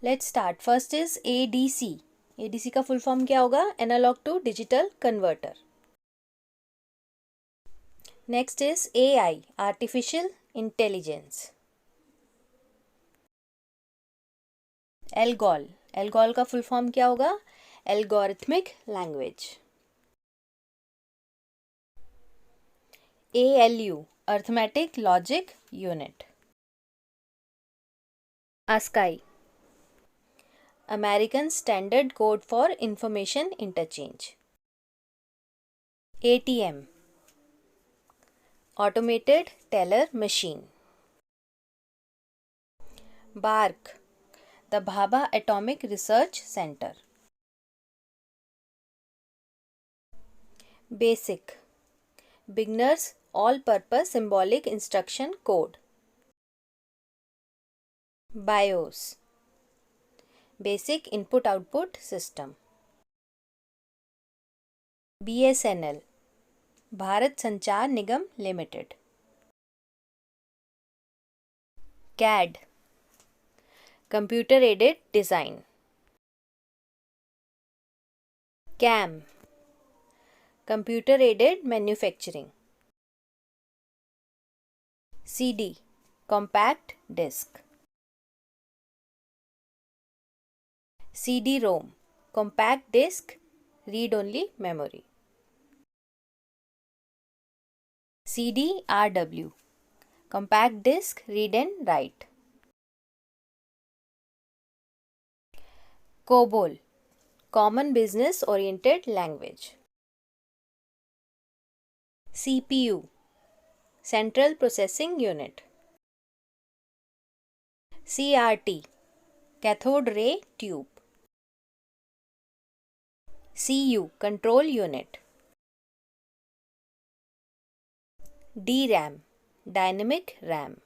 Let's start. First is ADC. ADC का full form क्या होगा? Analog to Digital Converter. Next is AI, Artificial Intelligence. Algol. Algol का full form क्या होगा? Algorithmic Language. ALU, Arithmetic Logic Unit. ASCII, American Standard Code for Information Interchange. ATM, Automated Teller Machine. BARC, the Bhabha Atomic Research Center. BASIC, Beginner's All-Purpose Symbolic Instruction Code. BIOS, Basic Input-Output System. BSNL, Bharat Sanchar Nigam Limited. CAD, Computer Aided Design. CAM, Computer Aided Manufacturing. CD, Compact Disc. CD-ROM, Compact Disc, Read-Only Memory. CD-RW, Compact Disc, Read and Write. COBOL, Common Business Oriented Language. CPU, Central Processing Unit. CRT, Cathode Ray Tube. CU, Control Unit. DRAM, Dynamic RAM.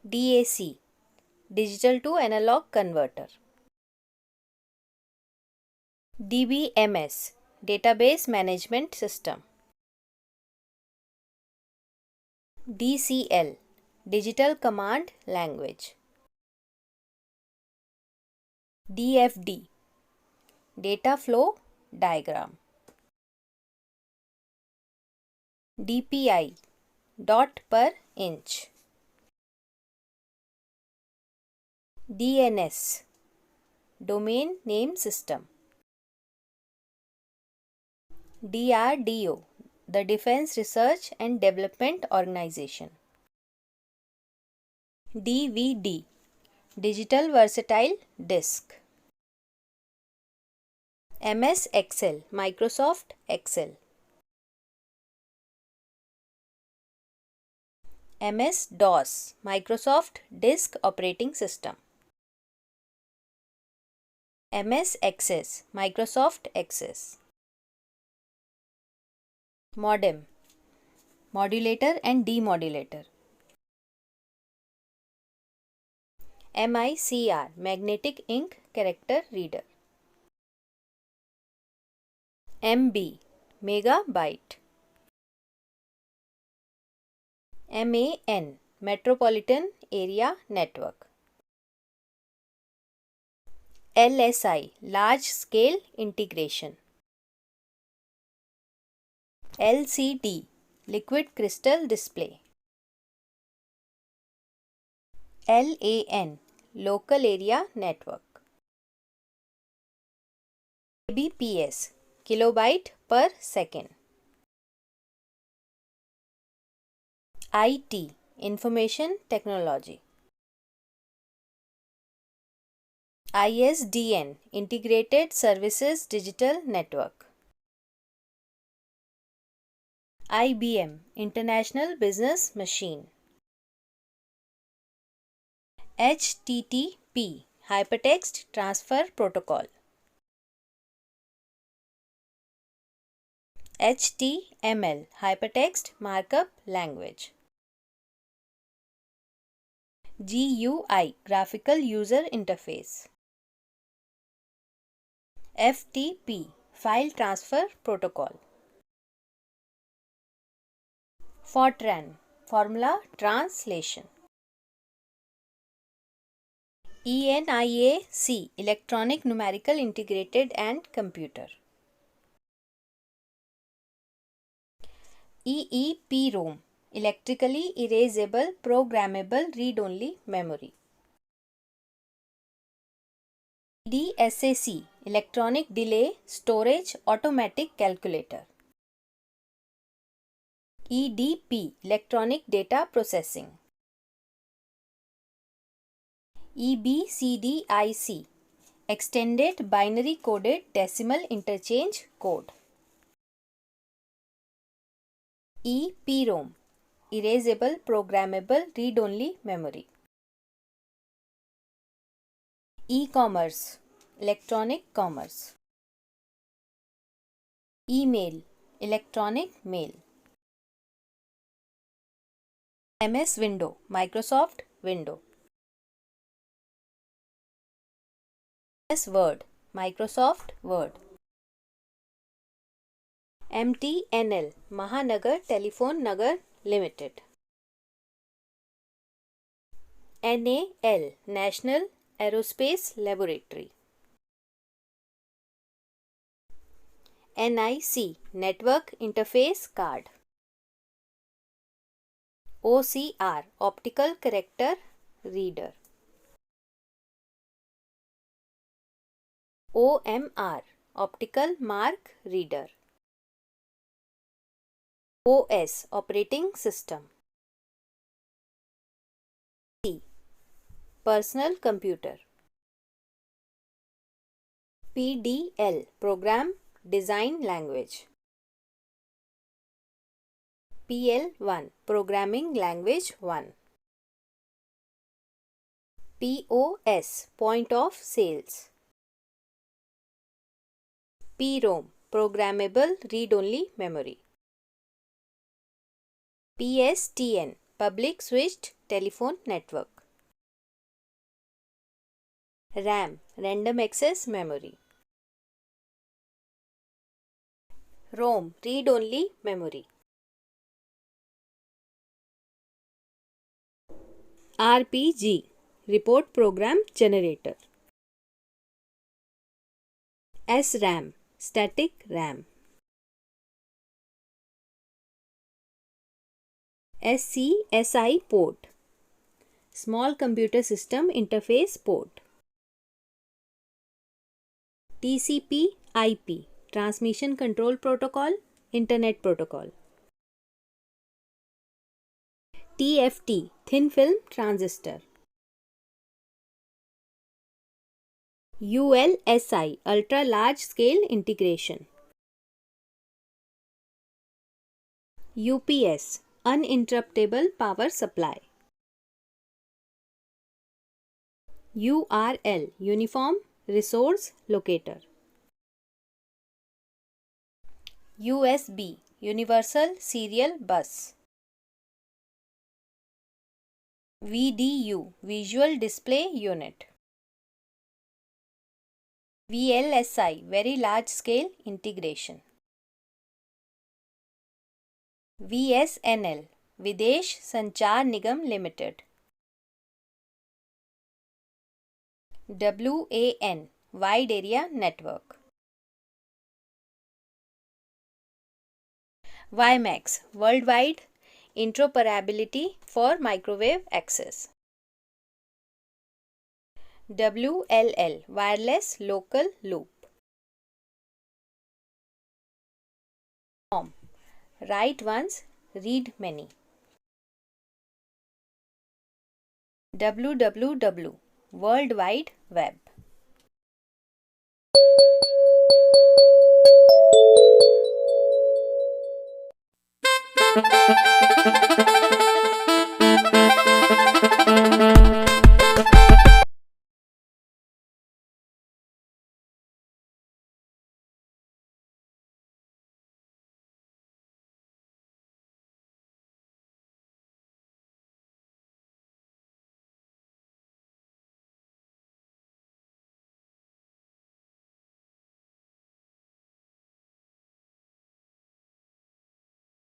DAC, Digital to Analog Converter. DBMS, Database Management System. DCL, Digital Command Language. DFD, Data Flow Diagram. DPI, Dot per Inch. DNS, Domain Name System. DRDO, the Defense Research and Development Organization. DVD, Digital Versatile Disk. MS Excel, Microsoft Excel. MS-DOS, Microsoft Disk Operating System. MS Access, Microsoft Access. Modem, Modulator and Demodulator. MICR, Magnetic Ink Character Reader. MB, Megabyte. MAN, Metropolitan Area Network. LSI, Large Scale Integration. LCD, Liquid Crystal Display. LAN, Local Area Network. kbps, Kilobyte per second. IT, Information Technology. ISDN, Integrated Services Digital Network. IBM, International Business Machine. HTTP, Hypertext Transfer Protocol. HTML, Hypertext Markup Language. GUI, Graphical User Interface. FTP, File Transfer Protocol. Fortran, formula translation. ENIAC, electronic numerical integrated and computer. EEPROM, electrically erasable programmable read-only memory. EDSAC, electronic delay storage automatic calculator. EDP, electronic data processing. EBCDIC, extended binary coded decimal interchange code. EPROM, erasable programmable read-only memory. E-commerce, electronic commerce. Email, electronic mail. MS Window, Microsoft Window. MS Word, Microsoft Word. MTNL, Mahanagar Telephone Nagar Limited. NAL, National Aerospace Laboratory. NIC, Network Interface Card. OCR, Optical Character Reader. OMR, Optical Mark Reader. OS, Operating System. C, Personal Computer. PDL, Program Design Language. PL1, Programming Language 1. POS, Point of Sales. PROM, Programmable Read-Only Memory. PSTN, Public Switched Telephone Network. RAM, Random Access Memory. ROM, Read-Only Memory. RPG, Report Program Generator. SRAM, Static RAM. SCSI port, Small Computer System Interface port. TCP/IP, Transmission Control Protocol, Internet Protocol. TFT, Thin Film Transistor. ULSI, Ultra Large Scale Integration. UPS, Uninterruptible Power Supply. URL, Uniform Resource Locator. USB, Universal Serial Bus. VDU, Visual Display Unit. VLSI, Very Large Scale Integration. VSNL, Videsh Sanchar Nigam Limited. WAN, Wide Area Network. WiMAX, Worldwide Interoperability for Microwave Access. WLL, Wireless Local Loop. COM, Write Once, Read Many. WWW, World Wide Web.